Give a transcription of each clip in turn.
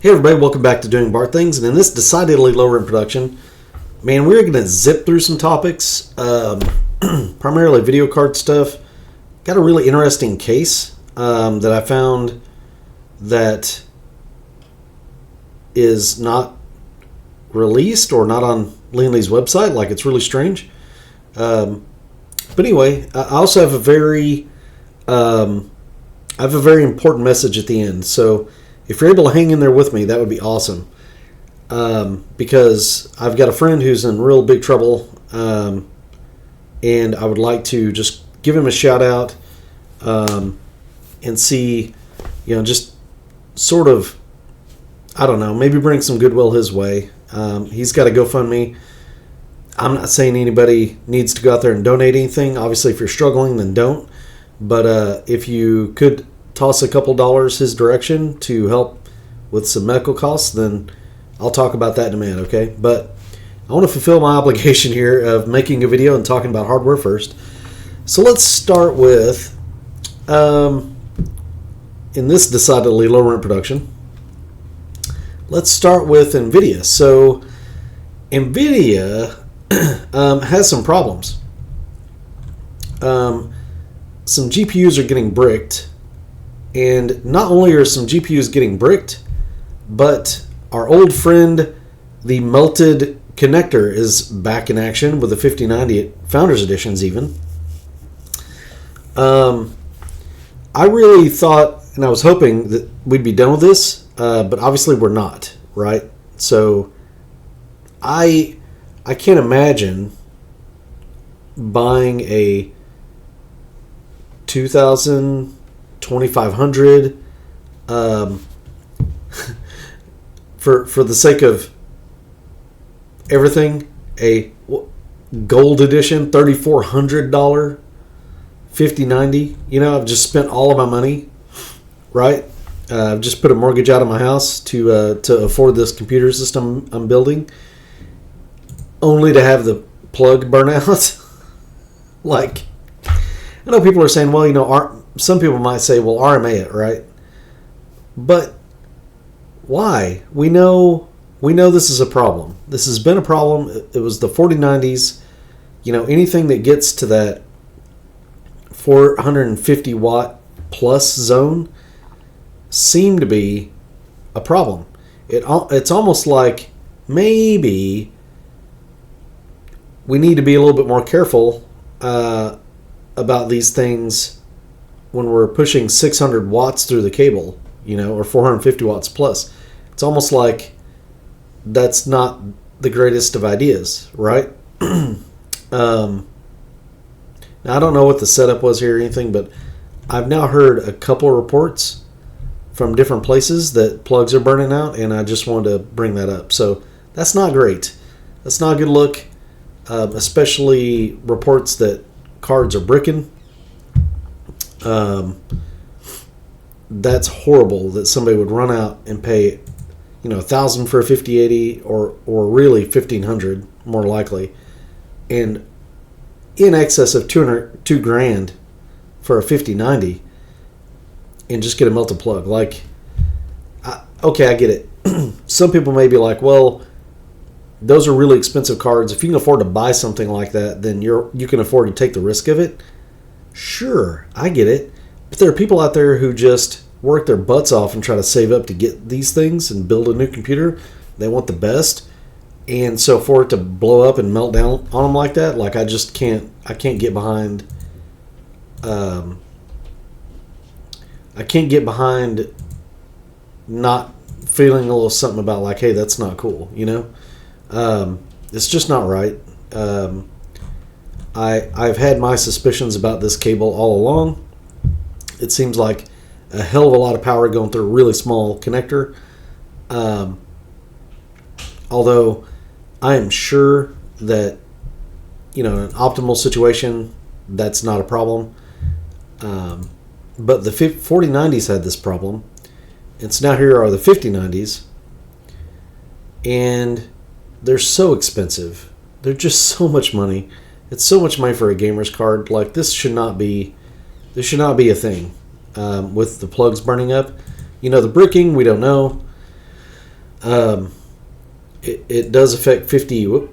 Hey everybody, welcome back to Doing Bart Things, and in this decidedly lower in production, man, we're going to zip through some topics, primarily video card stuff. Got a really interesting case that I found that is not released or not on Lian's website. Like, it's really strange. But anyway, I also have a very important message at the end. So if you're able to hang in there with me, that would be awesome. Because I've got a friend who's in real big trouble, and I would like to just give him a shout out and see, just sort of, I don't know, maybe bring some goodwill his way. He's got a GoFundMe. I'm not saying anybody needs to go out there and donate anything. Obviously, if you're struggling, then don't. But if you could toss a couple dollars his direction to help with some medical costs, then I'll talk about that in a minute, okay? But I want to fulfill my obligation here of making a video and talking about hardware first. So let's start with, in this decidedly low rent production, let's start with Nvidia. So Nvidia has some problems. Some GPUs are getting bricked. And not only are some GPUs getting bricked, but our old friend, the melted connector, is back in action with the 5090 Founders Editions even. I really thought, and I was hoping that we'd be done with this, but obviously we're not, right? So I can't imagine buying a 2500 for the sake of everything, a gold edition $3,400 5090. I've just spent all of my money, right? I've just put a mortgage out of my house to afford this computer system I'm building, only to have the plug burn out. Like, I know people are saying, well, some people might say, well, RMA it, right? But why? We know this is a problem. This has been a problem. It was the 4090s. Anything that gets to that 450 watt plus zone seemed to be a problem. It's almost like maybe we need to be a little bit more careful about these things when we're pushing 600 watts through the cable, or 450 watts plus. It's almost like that's not the greatest of ideas, right? Now, I don't know what the setup was here or anything, but I've now heard a couple of reports from different places that plugs are burning out, and I just wanted to bring that up. So that's not great. That's not a good look, especially reports that cards are bricking. That's horrible that somebody would run out and pay, $1,000 for a 5080 or really $1,500 more likely, and in excess of $2,000 for a 5090, and just get a melted plug. Like, okay, I get it. Some people may be like, well, those are really expensive cards. If you can afford to buy something like that, then you can afford to take the risk of it. Sure, I get it. But there are people out there who just work their butts off and try to save up to get these things and build a new computer. They want the best. And so for it to blow up and melt down on them like that, like, I can't get behind not feeling a little something about, like, hey, that's not cool, It's just not right. I've had my suspicions about this cable all along. It seems like a hell of a lot of power going through a really small connector. Although I am sure that, in an optimal situation, that's not a problem. But the 4090s had this problem. And so now here are the 5090s. And they're so expensive. They're just so much money. It's so much money for a gamer's card. Like, this should not be a thing. With the plugs burning up, the bricking, we don't know. Um, it does affect 50.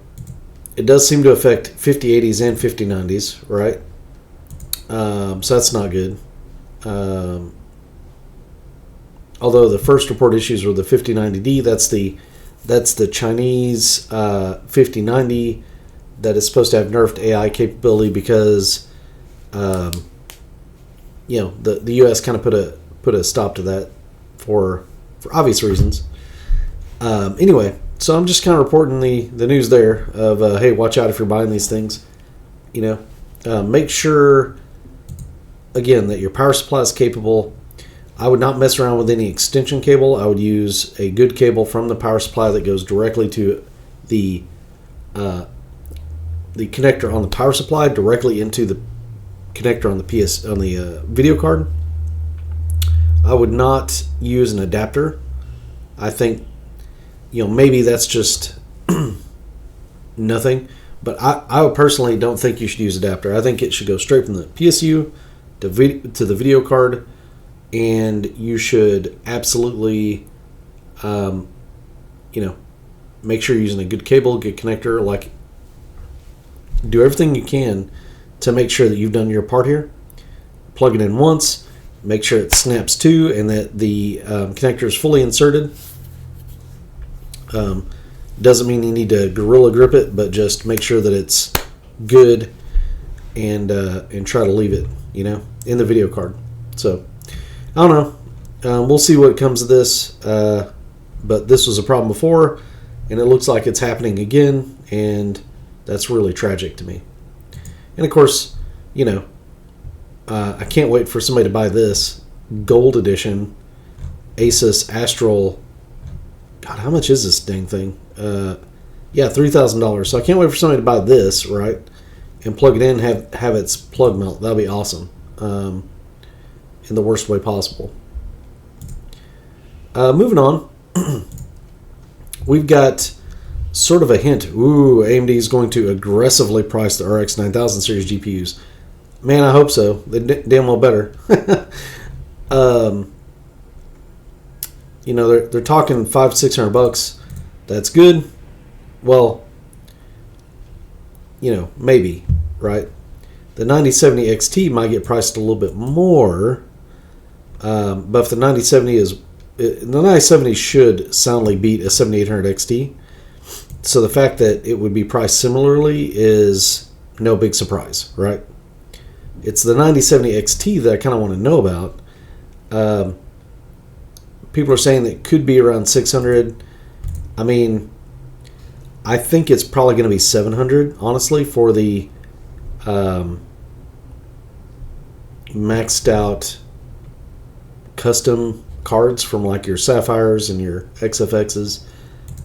It does seem to affect 5080s and 5090s, right? So that's not good. Although the first report issues were the 5090D, that's the Chinese 5090 that is supposed to have nerfed AI capability because the US kind of put a stop to that for obvious reasons. Anyway, so I'm just kind of reporting the news there of hey, watch out if you're buying these things. Make sure again that your power supply is capable. I would not mess around with any extension cable. I would use a good cable from the power supply that goes directly to the connector on the power supply, directly into the connector on the video card. I would not use an adapter. I think maybe that's just nothing, but I personally don't think you should use adapter. I think it should go straight from the PSU to the video card. And you should absolutely, make sure you're using a good cable, good connector. Like, do everything you can to make sure that you've done your part here. Plug it in once, make sure it snaps to, and that the connector is fully inserted. Doesn't mean you need to gorilla grip it, but just make sure that it's good, and try to leave it, in the video card. So. I don't know. We'll see what comes of this. But this was a problem before, and it looks like it's happening again, and that's really tragic to me. And of course, I can't wait for somebody to buy this gold edition Asus Astral. God, how much is this dang thing? $3,000. So I can't wait for somebody to buy this, right? And plug it in, have its plug melt. That'll be awesome. In the worst way possible. Moving on, we've got sort of a hint. Ooh, AMD is going to aggressively price the RX 9000 series GPUs. Man, I hope so. They damn well better. They're talking $500-$600. That's good. Well, maybe, right? The 9070 XT might get priced a little bit more. But if the 9070 should soundly beat a 7800 XT. So the fact that it would be priced similarly is no big surprise, right? It's the 9070 XT that I kind of want to know about. People are saying that it could be around 600. I mean, I think it's probably going to be 700, honestly, for the maxed out custom cards from like your Sapphires and your XFXs.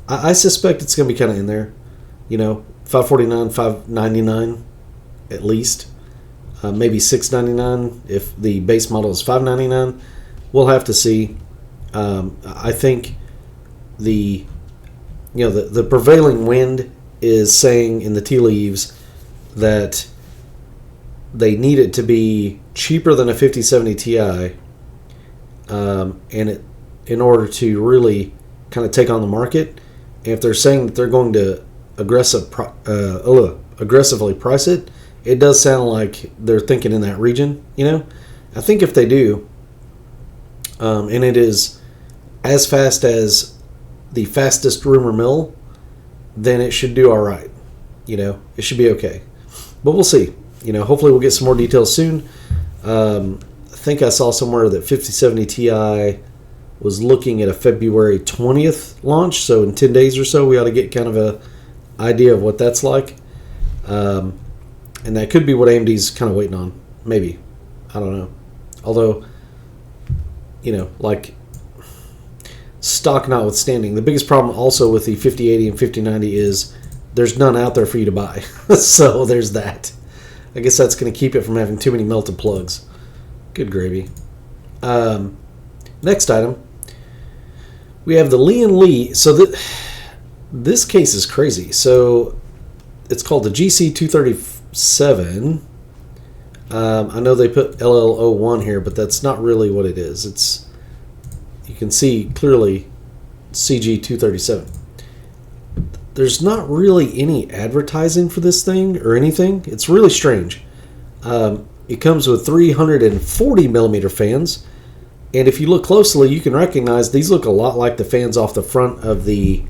I suspect it's going to be kind of in there. $549, $599 at least. Maybe $699 if the base model is $599. We'll have to see. I think the prevailing wind is saying in the tea leaves that they need it to be cheaper than a 5070 Ti. In order to really kind of take on the market. And if they're saying that they're going to aggressively price it, it does sound like they're thinking in that region. I think if they do, and it is as fast as the fastest rumor mill, then it should do all right. It should be okay. But we'll see. Hopefully we'll get some more details soon. I think I saw somewhere that 5070 Ti was looking at a February 20th launch, so in 10 days or so we ought to get kind of a idea of what that's like. And that could be what AMD's kind of waiting on. Maybe. I don't know. Although, like stock notwithstanding, the biggest problem also with the 5080 and 5090 is there's none out there for you to buy. So there's that. I guess that's going to keep it from having too many melted plugs. Good gravy. Next item. We have the Lian. So this case is crazy. So it's called the GC237. I know they put LL01 here, but that's not really what it is. You can see clearly CG237. There's not really any advertising for this thing or anything. It's really strange. It comes with 340 millimeter fans, and if you look closely, you can recognize these look a lot like the fans off the front of the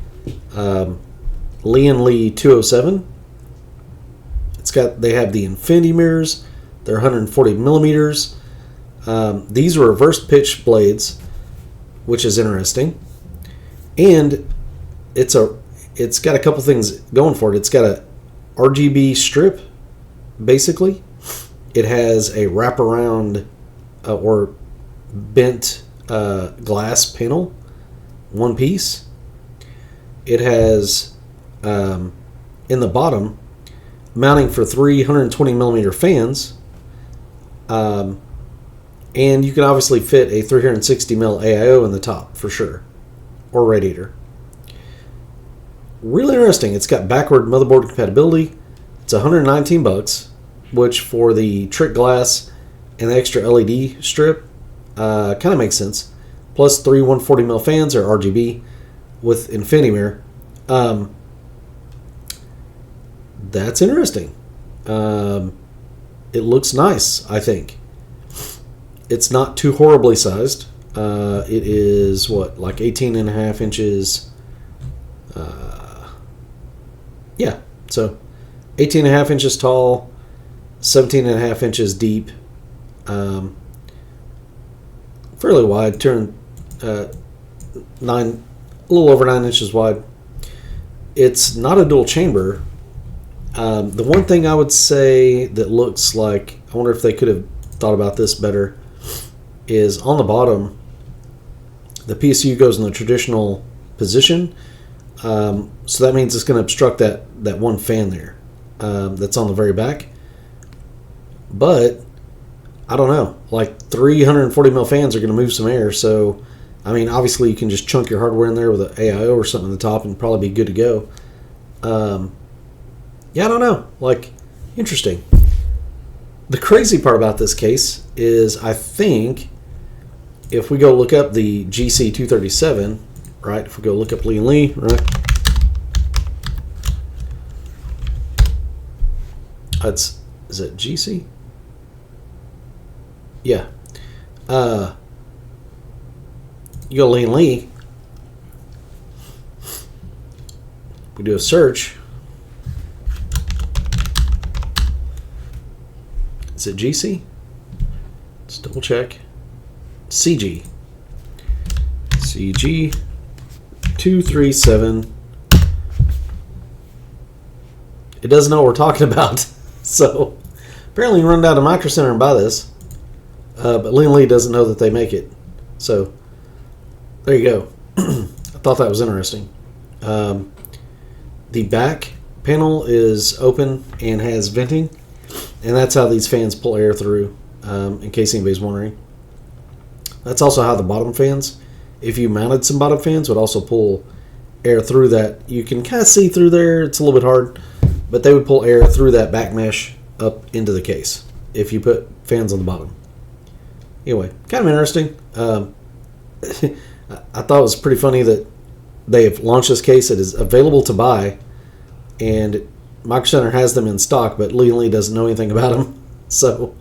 Lian 207. They have the infinity mirrors. They're 140 millimeters. These are reverse pitch blades, which is interesting, and it's got a couple things going for it. It's got a RGB strip, basically. It has a wraparound or bent glass panel, one piece. It has in the bottom mounting for 320 millimeter fans, and you can obviously fit a 360 mil AIO in the top for sure, or radiator. Really interesting. It's got backward motherboard compatibility. It's $119, which for the trick glass and the extra LED strip kind of makes sense. Plus 3 140 mil fans are RGB with infinity mirror. That's interesting. It looks nice, I think. It's not too horribly sized. It is like 18 and a half inches. Yeah, so 18 and a half inches tall, 17 and a half inches deep, fairly wide, a little over 9 inches wide. It's not a dual chamber. The one thing I would say that looks like, I wonder if they could have thought about this better, is on the bottom, the PSU goes in the traditional position. So that means it's going to obstruct that one fan there that's on the very back. But I don't know, like 340 mil fans are going to move some air. So, I mean, obviously you can just chunk your hardware in there with an AIO or something on the top and probably be good to go. Yeah, I don't know. Like, interesting. The crazy part about this case is I think if we go look up the GC237, right? If we go look up Lian, right? Is it GC? Yeah. You go Lian. We do a search. Is it GC? Let's double check. CG. CG237. It doesn't know what we're talking about. So apparently you run down to Micro Center and buy this. But Lian doesn't know that they make it. So there you go. I thought that was interesting. The back panel is open and has venting. And that's how these fans pull air through, in case anybody's wondering. That's also how the bottom fans, if you mounted some bottom fans, would also pull air through that. You can kind of see through there. It's a little bit hard. But they would pull air through that back mesh up into the case if you put fans on the bottom. Anyway, kind of interesting. I thought it was pretty funny that they have launched this case. It is available to buy, and Micro Center has them in stock, but Lian doesn't know anything about them. So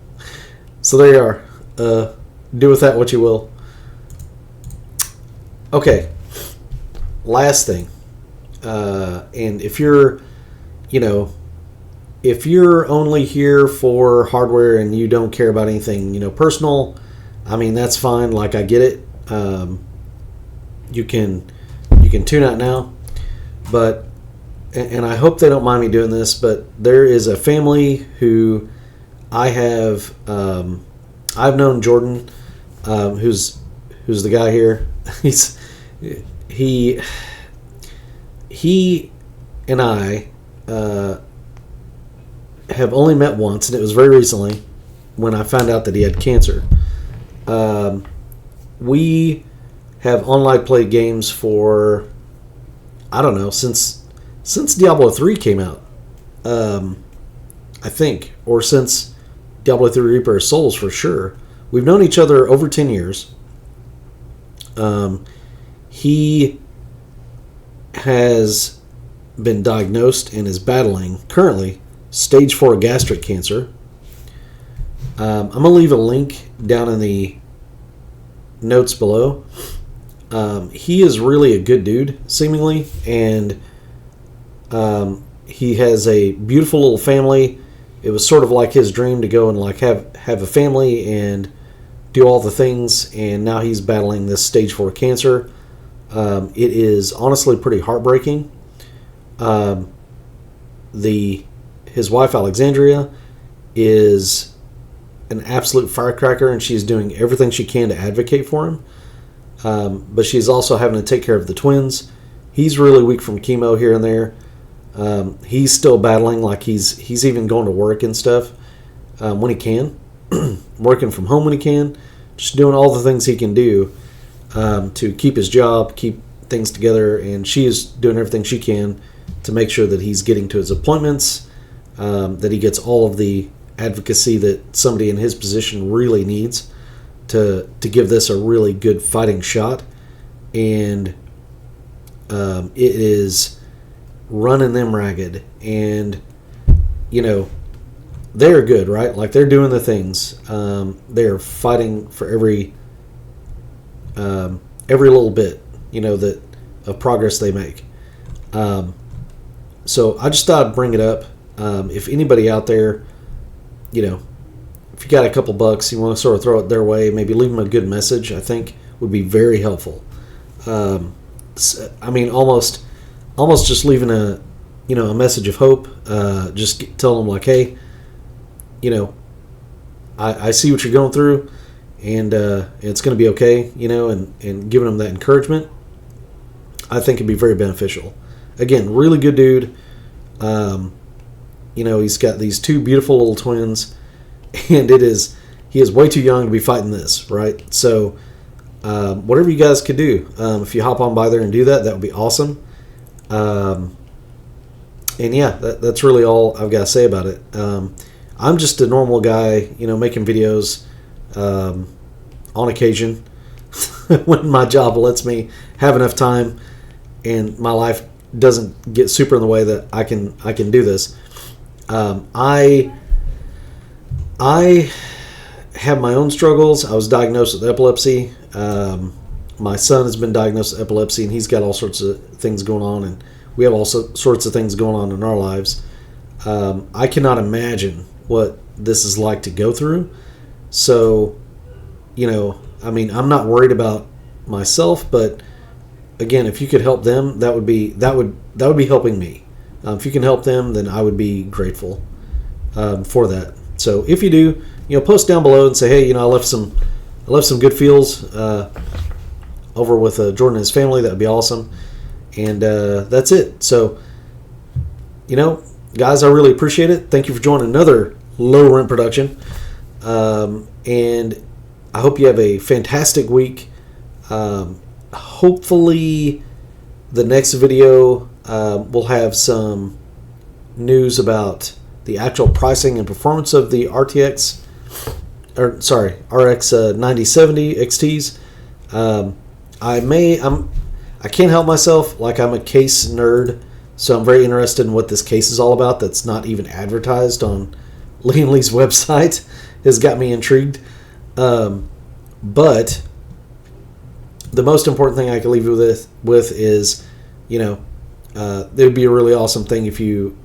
there you are. Do with that what you will. Okay, last thing. And if you're only here for hardware and you don't care about anything, personal, I mean, that's fine. Like, I get it. You can tune out now, but, and I hope they don't mind me doing this, but there is a family who I have, I've known Jordan, who's the guy here. He and I have only met once, and it was very recently when I found out that he had cancer. We have online played games for, I don't know, since Diablo 3 came out, I think, or since Diablo 3 Reaper of Souls for sure. We've known each other over 10 years. He has been diagnosed and is battling currently stage 4 gastric cancer. I'm going to leave a link down in the notes below. He is really a good dude, seemingly, and he has a beautiful little family. It was sort of like his dream to go and like have a family and do all the things, and now he's battling this stage 4 cancer. It is honestly pretty heartbreaking. His wife Alexandria is an absolute firecracker, and she's doing everything she can to advocate for him. But she's also having to take care of the twins. He's really weak from chemo here and there. He's still battling, like he's even going to work and stuff when he can, working from home when he can, just doing all the things he can do to keep his job, keep things together, and she is doing everything she can to make sure that he's getting to his appointments, that he gets all of the advocacy that somebody in his position really needs to give this a really good fighting shot. And it is running them ragged, and they're good, right? Like, they're doing the things. They're fighting for every little bit, that of progress they make. So I just thought I'd bring it up. If anybody out there, if you got a couple bucks, you want to sort of throw it their way, maybe leave them a good message, I think would be very helpful. I mean, almost just leaving a message of hope. Just tell them like, hey, I see what you're going through, and it's going to be okay, and giving them that encouragement, I think it'd be very beneficial. Again, really good dude. He's got these 2 beautiful little twins, and he is way too young to be fighting this, right? So whatever you guys could do, if you hop on by there and do that, that would be awesome. And yeah, that's really all I've got to say about it. I'm just a normal guy, making videos on occasion when my job lets me have enough time and my life doesn't get super in the way that I can do this. I have my own struggles. I was diagnosed with epilepsy. My son has been diagnosed with epilepsy, and he's got all sorts of things going on, and we have all sorts of things going on in our lives. I cannot imagine what this is like to go through. So, I'm not worried about myself, but again, if you could help them, that would be helping me. If you can help them, then I would be grateful for that. So if you do, post down below and say, hey, I left some good feels over with Jordan and his family. That would be awesome. And that's it. So, guys, I really appreciate it. Thank you for joining another Low Rent production. And I hope you have a fantastic week. Hopefully the next video we'll have some news about the actual pricing and performance of the RX 9070 XTs. I can't help myself. Like, I'm a case nerd, so I'm very interested in what this case is all about. That's not even advertised on Lian Lee's website. Has got me intrigued. But the most important thing I can leave you with is, it would be a really awesome thing if you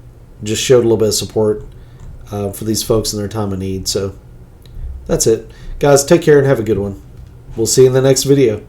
just showed a little bit of support for these folks in their time of need. So that's it. Guys, take care and have a good one. We'll see you in the next video.